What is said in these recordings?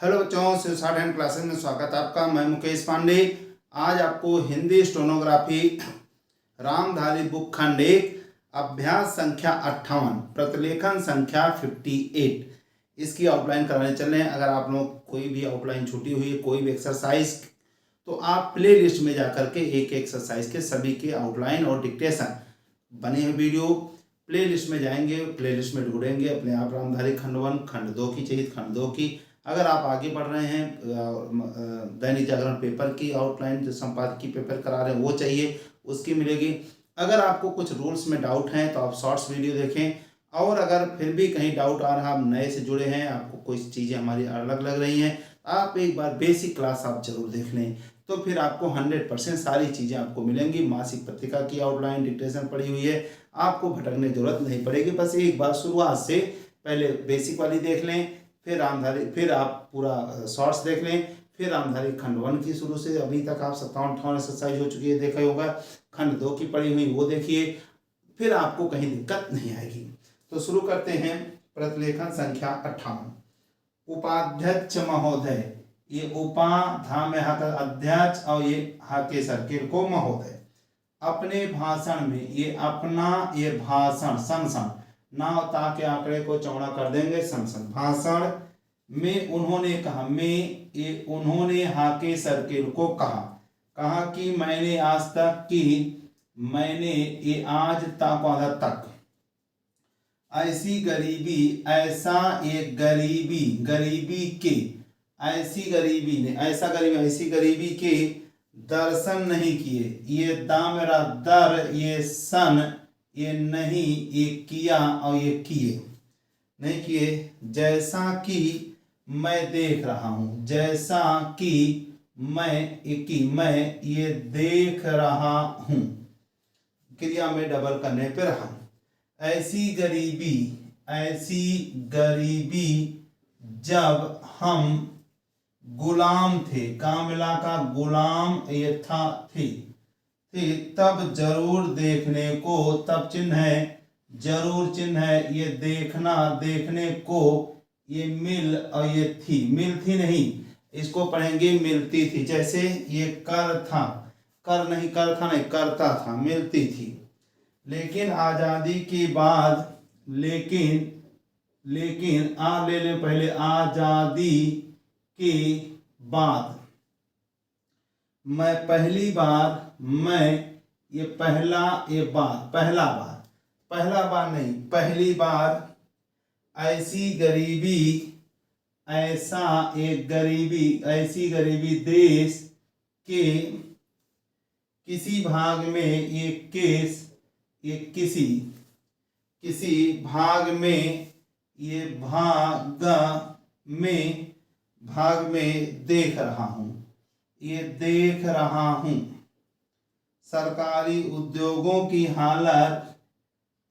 Hello बच्चों, Shiv short hand classes में स्वागत है आपका। मैं मुकेश पांडे। आज आपको हिंदी स्टेनोग्राफी रामधारी बुक खंड 1 अभ्यास संख्या 58 प्रतिलेखन संख्या 58 इसकी आउटलाइन कराने चल रहे हैं। अगर आप लोग कोई भी आउटलाइन छूटी हुई है, कोई भी एक्सरसाइज, तो आप प्ले लिस्ट में जाकर के एक एक्सरसाइज के सभी के आउटलाइन और डिक्टेशन बने हुए वीडियो प्ले लिस्ट में जाएंगे, प्ले लिस्ट में ढूंढेंगे अपने आप। रामधारी खंड 1 खंड 2 की चाहिए, खंड 2 की। अगर आप आगे बढ़ रहे हैं, दैनिक जागरण पेपर की आउटलाइन जो संपादकीय पेपर करा रहे हैं वो चाहिए, उसकी मिलेगी। अगर आपको कुछ रूल्स में डाउट हैं तो आप शॉर्ट्स वीडियो देखें, और अगर फिर भी कहीं डाउट आ रहा, आप नए से जुड़े हैं, आपको कुछ चीज़ें हमारी अलग लग रही हैं, आप एक बार बेसिक क्लास आप जरूर देख लें, तो फिर आपको 100% सारी चीज़ें आपको मिलेंगी। मासिक पत्रिका की आउटलाइन डिक्टेशन पड़ी हुई है, आपको भटकने की जरूरत नहीं पड़ेगी। बस एक बार शुरुआत से पहले बेसिक वाली देख लें, फिर आप पूरा शॉर्ट्स देख लें, फिर रामधारी खंड 1 की शुरू से अभी तक आप 57-58 एक्सरसाइज हो चुकी है, देखा होगा। खंड 2 की पड़ी हुई वो देखिए, फिर आपको कहीं दिक्कत नहीं आएगी। तो शुरू करते हैं। प्रतिलेखन संख्या 58। उपाध्यक्ष महोदय, ये उपा था में अध्यक्ष और ये हाके सर्किल को महोदय, अपने भाषण में, ये अपना, ये भाषण, सन ना ता के आंकड़े को चौड़ा कर देंगे, सन भाषण में उन्होंने कहा, में ये उन्होंने हाके सर्किल को कहा कि मैंने आज तक की, मैंने ये आज तक ऐसी गरीबी, ऐसा एक गरीबी के, ऐसी गरीबी ने, ऐसी गरीबी के दर्शन नहीं किए। ये दा मेरा दर, ये सन, ये नहीं, ये किया और ये किए, नहीं किए। जैसा कि मैं देख रहा हूं, जैसा कि मैं ये देख रहा हूं, क्रिया में डबल करने पे रहा। ऐसी गरीबी जब हम गुलाम थे, कामिला का गुलाम ये था, थे तब जरूर देखने को, तब चिन्ह है, जरूर चिन्ह है, ये देखना, देखने को, ये मिल और ये थी, मिल थी नहीं, इसको पढ़ेंगे मिलती थी। जैसे ये कर था, कर नहीं, कर था नहीं, करता था, मिलती थी। लेकिन आजादी के बाद, लेकिन आ ले ले पहले, आजादी के बाद मैं पहली बार, मैं ये पहला, ये बार, पहला बार नहीं, पहली बार ऐसी गरीबी, ऐसा एक गरीबी, ऐसी गरीबी देश के किसी भाग में, ये केस, ये किसी भाग में, ये भाग में देख रहा हूं, ये देख रहा हूं। सरकारी उद्योगों की हालत,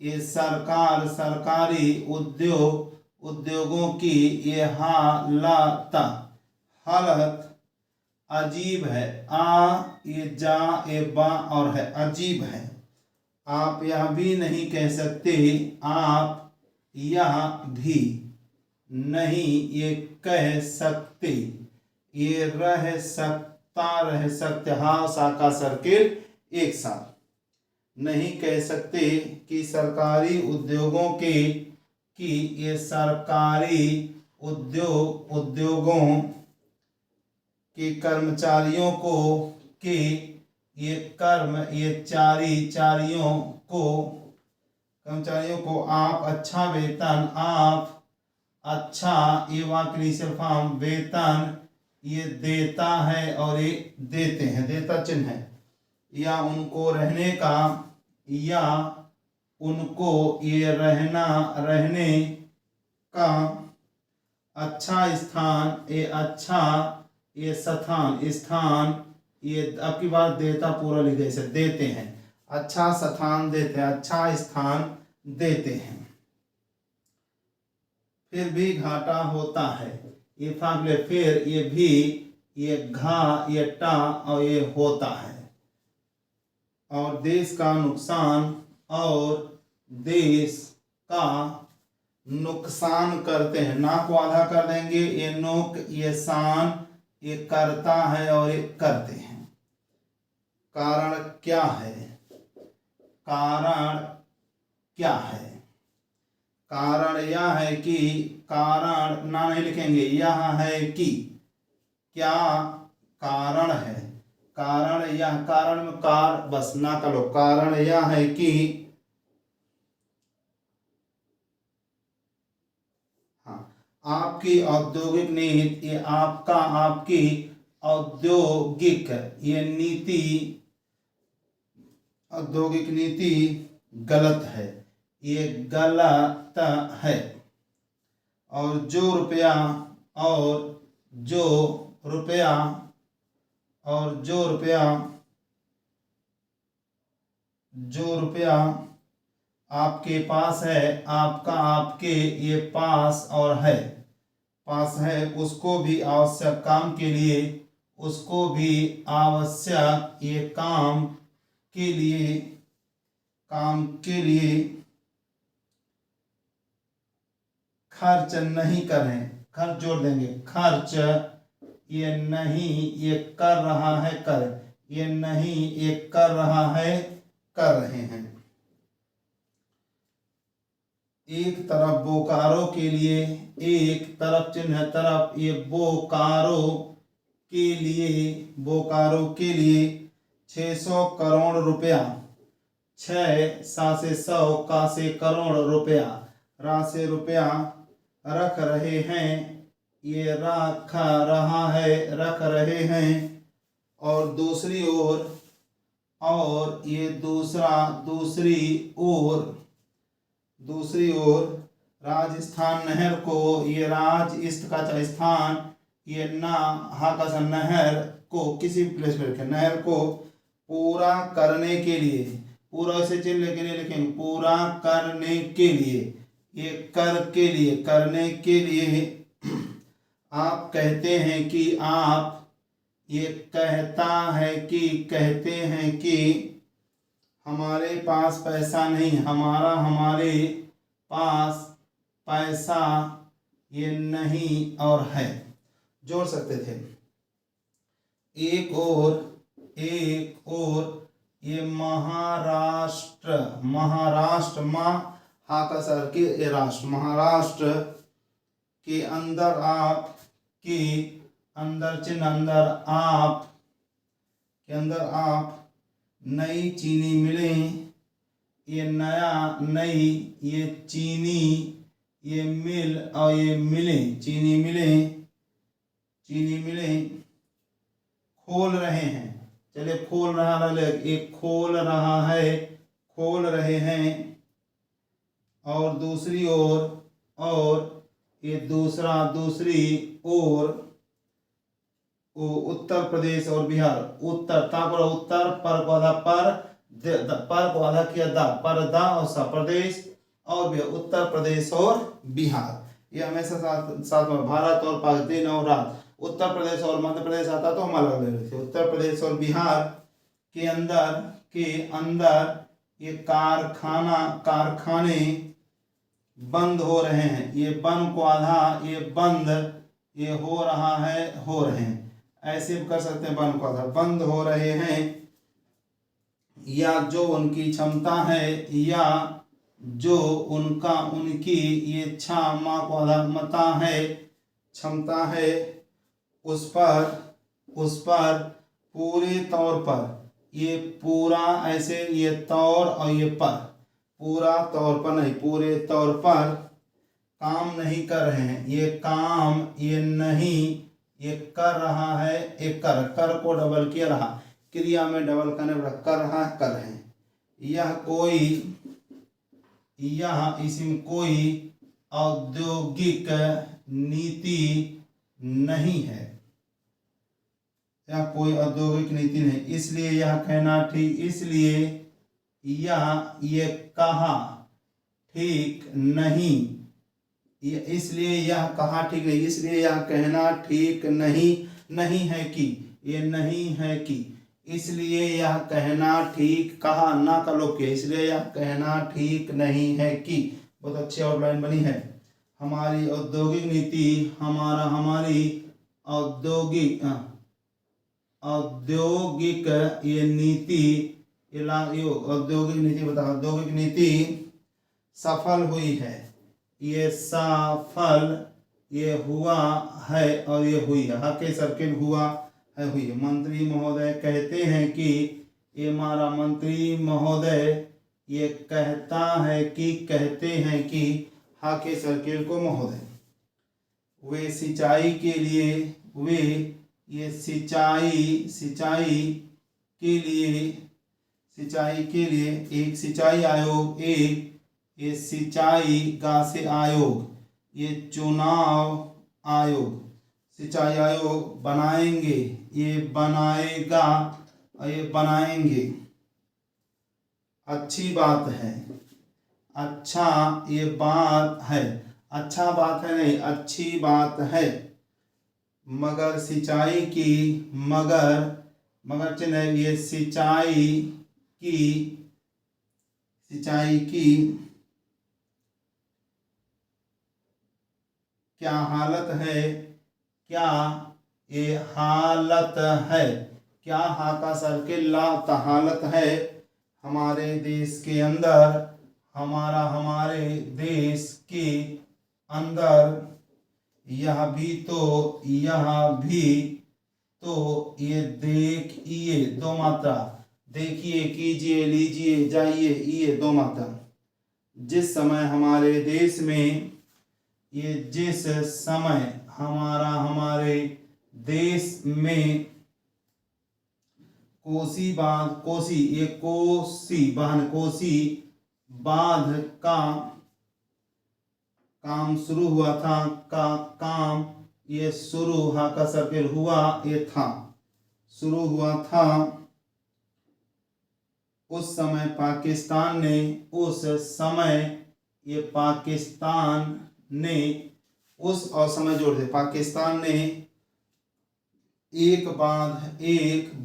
ये सरकारी उद्योगों की ये हालत अजीब है। ये जा, ये बा और है, अजीब है। आप यह भी नहीं कह सकते, आप यह भी नहीं ये कह सकते, ये रह सकते, हाँ साका सर्किल एक साथ, नहीं कह सकते कि सरकारी उद्योगों की ये सरकारी उद्योगों के कर्मचारियों को, के ये कर्मचारियों को आप अच्छा वेतन, आप अच्छा, ये वाक्य फॉर्म, वेतन ये देता है और ये देते हैं, देता चिन्ह है, या उनको रहने का, या उनको ये रहने का अच्छा स्थान, ये अच्छा, ये स्थान, ये आपकी बात देता पूरा लिखे से, देते हैं, अच्छा स्थान देते हैं, अच्छा स्थान देते हैं। फिर भी घाटा होता है, ये फागले, फिर ये भी, ये घा, ये टा और ये होता है। और देश का नुकसान, और देश का नुकसान करते हैं, ना को आधा कर देंगे, ये नुक, ये सान, ये करता है और ये करते हैं। कारण क्या है? कारण क्या है? कारण यह है कि, कारण ना नहीं लिखेंगे, यह है कि, क्या कारण है? कारण यह, कारण में कार बस ना का लो, कारण यह है कि, आपकी औद्योगिक नीति, ये आपका, आपकी औद्योगिक, ये नीति, औद्योगिक नीति गलत है, ये गलत है। और जो रुपया, और जो रुपया, और जो रुपया, जो रुपया आपके पास है, आपका, आपके, ये पास और है, पास है, उसको भी आवश्यक काम के लिए, उसको भी आवश्यक, ये काम के लिए, काम के लिए खर्च नहीं करें, खर्च जोड़ देंगे, खर्च, ये नहीं, ये कर रहा है, कर, ये नहीं, ये कर रहा है, कर रहे हैं। एक तरफ बोकारो के लिए, एक तरफ चिन्ह तरफ, ये बोकारो के लिए, बोकारो के लिए 600 करोड़ रुपया, 6 सा से 100, का से करोड़ रुपया, रा से रुपया रख रहे हैं, ये रख रहा है, रख रहे हैं। और दूसरी ओर, और ये दूसरा, दूसरी ओर, दूसरी ओर राजस्थान नहर को, ये राज, इस्त का स्थान, ये ना, हा का नहर को किसी प्लेस में रखें, नहर को पूरा करने के लिए, पूरा से चिन्ह लेके नहीं लिखेंगे, पूरा करने के लिए, ये कर के लिए, करने के लिए आप कहते हैं कि, आप, ये कहता है कि, कहते हैं कि हमारे पास पैसा नहीं, हमारा, हमारे पास पैसा, ये नहीं और है, जोड़ सकते थे। एक और, एक और, ये महाराष्ट्र, महाराष्ट्र, माँ, हा का सर के राष्ट्र, महाराष्ट्र के अंदर, आप के अंदर, चिन्ह अंदर, आप के अंदर, आप नई चीनी मिलें, ये नया, नई, ये चीनी, ये मिल, और ये मिलें, चीनी मिलें, चीनी मिलें खोल रहे हैं, चलिए खोल रहा है, एक खोल रहा है, खोल रहे हैं। और दूसरी ओर, और ये दूसरा, दूसरी ओर, उत्तर प्रदेश और बिहार, उत्तर, तापर उत्तर, पर को आधा पर, पर को आधा किया दा, पर दा और सा, प्रदेश और बिहार, उत्तर प्रदेश और बिहार। ये हमेशा साथ साथ में, भारत और पाक, दिन और रात, उत्तर प्रदेश और मध्य प्रदेश आता तो हम अलग ले रहे थे। उत्तर प्रदेश और बिहार के अंदर, के अंदर ये कारखाना, कारखाने बंद हो रहे हैं, ये बंद को आधा, ये बंद, ये हो रहा है, हो रहे हैं, ऐसे कर सकते हैं, बंद को आधा, बंद हो रहे हैं। या जो उनकी क्षमता है, या जो उनका, उनकी, ये इच्छा, माँ को आधा मता है, क्षमता है, उस पर, उस पर पूरे तौर पर, ये पूरा ऐसे, ये तौर और ये पर, पूरा तौर पर नहीं, पूरे तौर पर काम नहीं कर रहे हैं, ये काम, ये नहीं, ये कर रहा है, एक कर, कर को डबल किया रहा, क्रिया में डबल करने वाला, कर रहा है, कर रहे हैं। यह कोई, यह इसमें कोई औद्योगिक नीति नहीं है, यह कोई औद्योगिक नीति नहीं, इसलिए यह कहना ठीक, इसलिए यह, ये कहा ठीक नहीं, इसलिए यह कहा ठीक नहीं, इसलिए यह कहना ठीक नहीं, नहीं है कि, ये नहीं है कि, इसलिए यह कहना ठीक, कहा ना का लोग के, इसलिए यह कहना ठीक नहीं है कि। बहुत अच्छी आउटलाइन बनी है। हमारी औद्योगिक नीति, हमारी औद्योगिक ये नीति, औद्योगिक नीति बताओ, औद्योगिक नीति सफल हुई है। ये सफल ये हुआ है और ये हुई है, के सर्किल हुआ है, हुई है। मंत्री महोदय कहते हैं कि, ये हमारा मंत्री महोदय ये कहता है कि, कहते हैं कि, के सर्किल को महोदय। वे सिंचाई के लिए, वे ये सिंचाई के लिए एक सिंचाई आयोग, एक ये सिंचाई गा से आयोग, ये चुनाव आयोग, सिंचाई आयोग बनाएंगे, ये बनाएगा और ये बनाएंगे। अच्छी बात है, अच्छा ये बात है, अच्छा बात है नहीं, अच्छी बात है। मगर सिंचाई की, मगर चिन्ह है, ये सिंचाई की क्या हालत है, क्या ये हालत है, क्या हा का सर्किल ला हालत है हमारे देश के अंदर, हमारे देश के अंदर। यह भी तो ये देखिए, दो मात्रा, देखिए, कीजिए, लीजिए, जाइए, ये दो मात्रा। जिस समय हमारे देश में, ये जिस समय हमारे देश में कोसी बांध का काम शुरू हुआ था, काम ये शुरू, हा का सर्किल हुआ, ये था, शुरू हुआ था। उस समय पाकिस्तान ने, उस और समय जोड़ दे, पाकिस्तान ने एक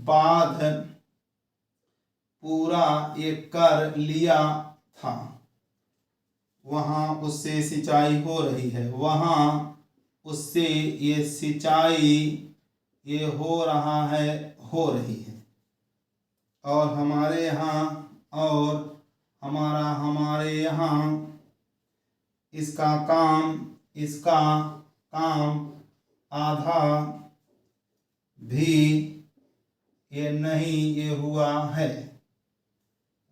बांध पूरा ये कर लिया था। वहाँ उससे सिंचाई हो रही है, वहाँ उससे ये सिंचाई ये हो रही है। और हमारे यहाँ इसका काम आधा भी ये नहीं ये हुआ है।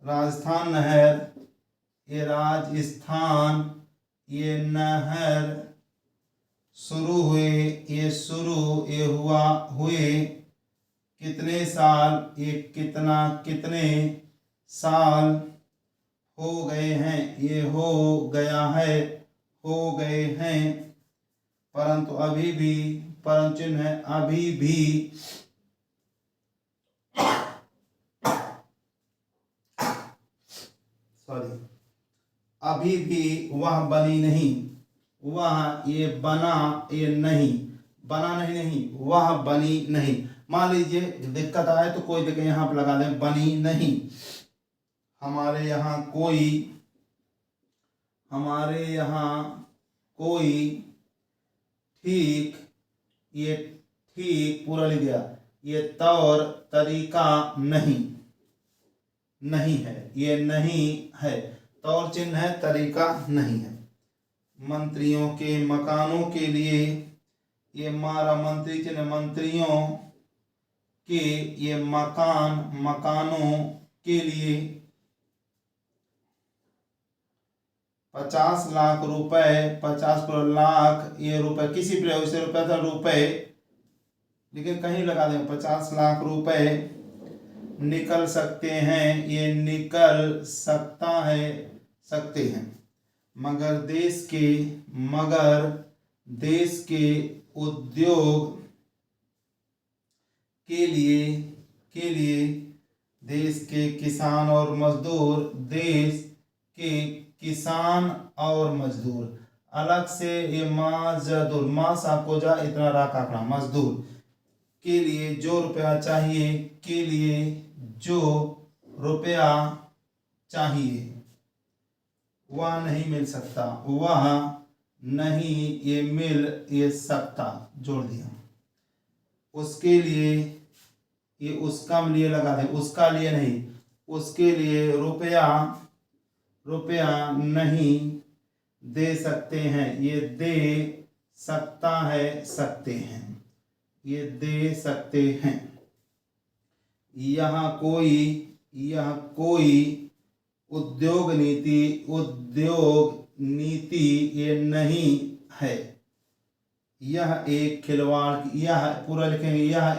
राजस्थान नहर, ये राजस्थान ये नहर शुरू हुए कितने साल, ये कितने साल हो गए हैं, ये हो गए हैं। परंतु अभी भी वह बनी नहीं, वह ये बना ये नहीं, वह बनी नहीं। मान लीजिए दिक्कत आए तो कोई जगह यहाँ पर लगा दें, बनी नहीं। हमारे यहाँ कोई ठीक पूरा लिख दिया, ये तौर तरीका नहीं है, ये नहीं है, तौर चिन्ह है, तरीका नहीं है। मंत्रियों के मकानों के लिए, ये हमारा मंत्री चिन्ह, मंत्रियों के ये मकानों के लिए 50 लाख रुपए, 50 लाख ये रुपए, किसी प्रयोग से रुपए था, रुपए, लेकिन कहीं लगा दें 50 लाख रुपए निकल सकते हैं, ये निकल सकते हैं। मगर देश के उद्योग के लिए देश के किसान और मजदूर, अलग से ये मजदूर, मासा को जा इतना राख आंकड़ा, मजदूर के लिए जो रुपया चाहिए, वह नहीं मिल सकता, नहीं ये मिल ये सकता, जोड़ दिया। उसके लिए ये उसका लिए लगा दें, उसका लिए नहीं, उसके लिए रुपया नहीं दे सकते हैं, ये दे सकता है, सकते हैं, ये दे सकते हैं। यह कोई उद्योग नीति ये नहीं है। यह एक खिलवाड़, यह पूरा लिखेंगे, यह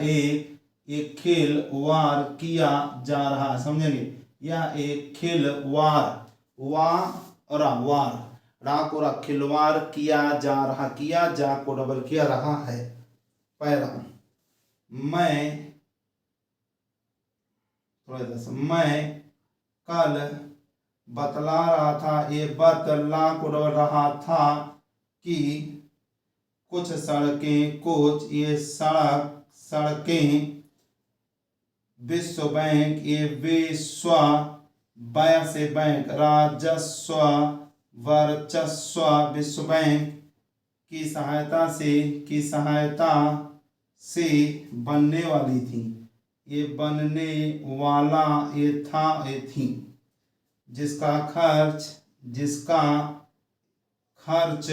एक खिलवाड़ किया जा रहा है, समझेंगे। यह एक खिलवाड़, वार रा को रा, खिलवाड़ किया जा रहा, किया जा को डबल किया रहा है। पैरा मैं कल बतला रहा था, ये बतला को डबल रहा था कि कुछ सड़कें विश्व बैंक, ये विश्व व्यय से बैंक, राजस्व वर्चस्व, विश्व बैंक की सहायता से बनने वाली थी, ये बनने वाला ये था, ये थी। जिसका खर्च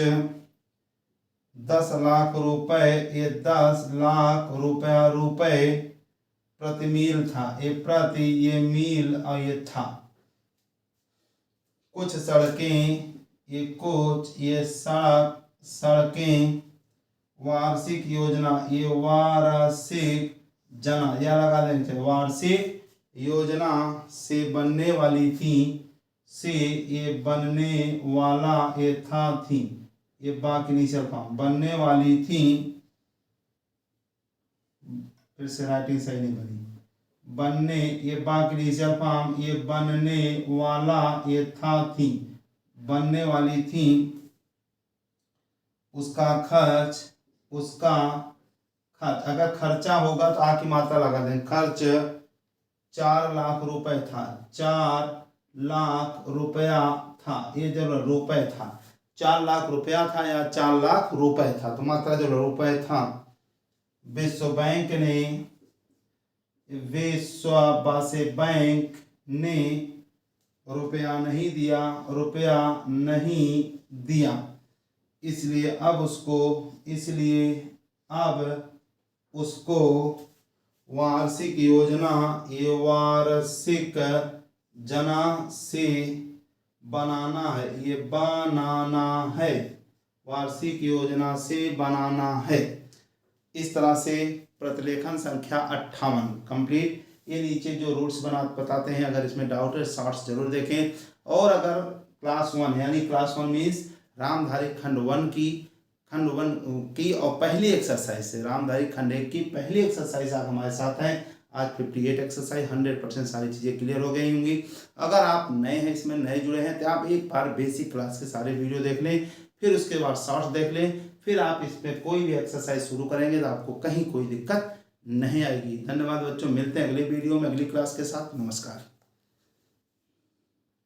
10 लाख रुपए, ये 10 लाख रुपए प्रति मील था, ये प्रति, ये मील और ये था। कुछ सड़कें, ये सड़कें वार्षिक योजना, ये वार्षिक जना, यह लगा देंगे, वार्षिक योजना से बनने वाली थी, से ये बनने वाला ये था, थी, ये बाकी इनिशियल फॉर्म, बनने वाली थी, फिर से राइटिंग सही नहीं बनी, बनने ये बाकी इनिशियल फॉर्म, ये बनने वाला ये था, थी, बनने वाली थी। उसका खर्च, अगर खर्चा होगा तो आ की मात्रा लगा दें, खर्च 4 लाख रुपए था, 4 लाख रुपया था, ये जब रुपए था, 4 लाख रुपया था या 4 लाख रुपए था, तो मात्रा जब रुपए था। विश्व बैंक ने रुपया नहीं दिया, इसलिए अब उसको वार्षिक योजना, ये वार्षिक जना से बनाना है, ये बनाना है, वार्षिक योजना से बनाना है। इस तरह से प्रतिलेखन संख्या 58 कंप्लीट। ये नीचे जो रूट्स बताते हैं, अगर इसमें डाउट है शॉर्ट्स जरूर देखें। और अगर क्लास 1 यानी क्लास 1 मीन्स रामधारी खंड 1 की और पहली एक्सरसाइज से, रामधारी खंड 1 की पहली एक्सरसाइज आप हमारे साथ हैं। आज 58 एक्सरसाइज 100% सारी चीज़ें क्लियर हो गई होंगी। अगर आप नए हैं, इसमें नए जुड़े हैं, तो आप एक बार बेसिक क्लास के सारे वीडियो देख लें, फिर उसके बाद शॉर्ट्स देख लें, फिर आप इसमें कोई भी एक्सरसाइज शुरू करेंगे तो आपको कहीं कोई दिक्कत नहीं आएगी। धन्यवाद बच्चों, मिलते हैं अगले वीडियो में अगली क्लास के साथ। नमस्कार।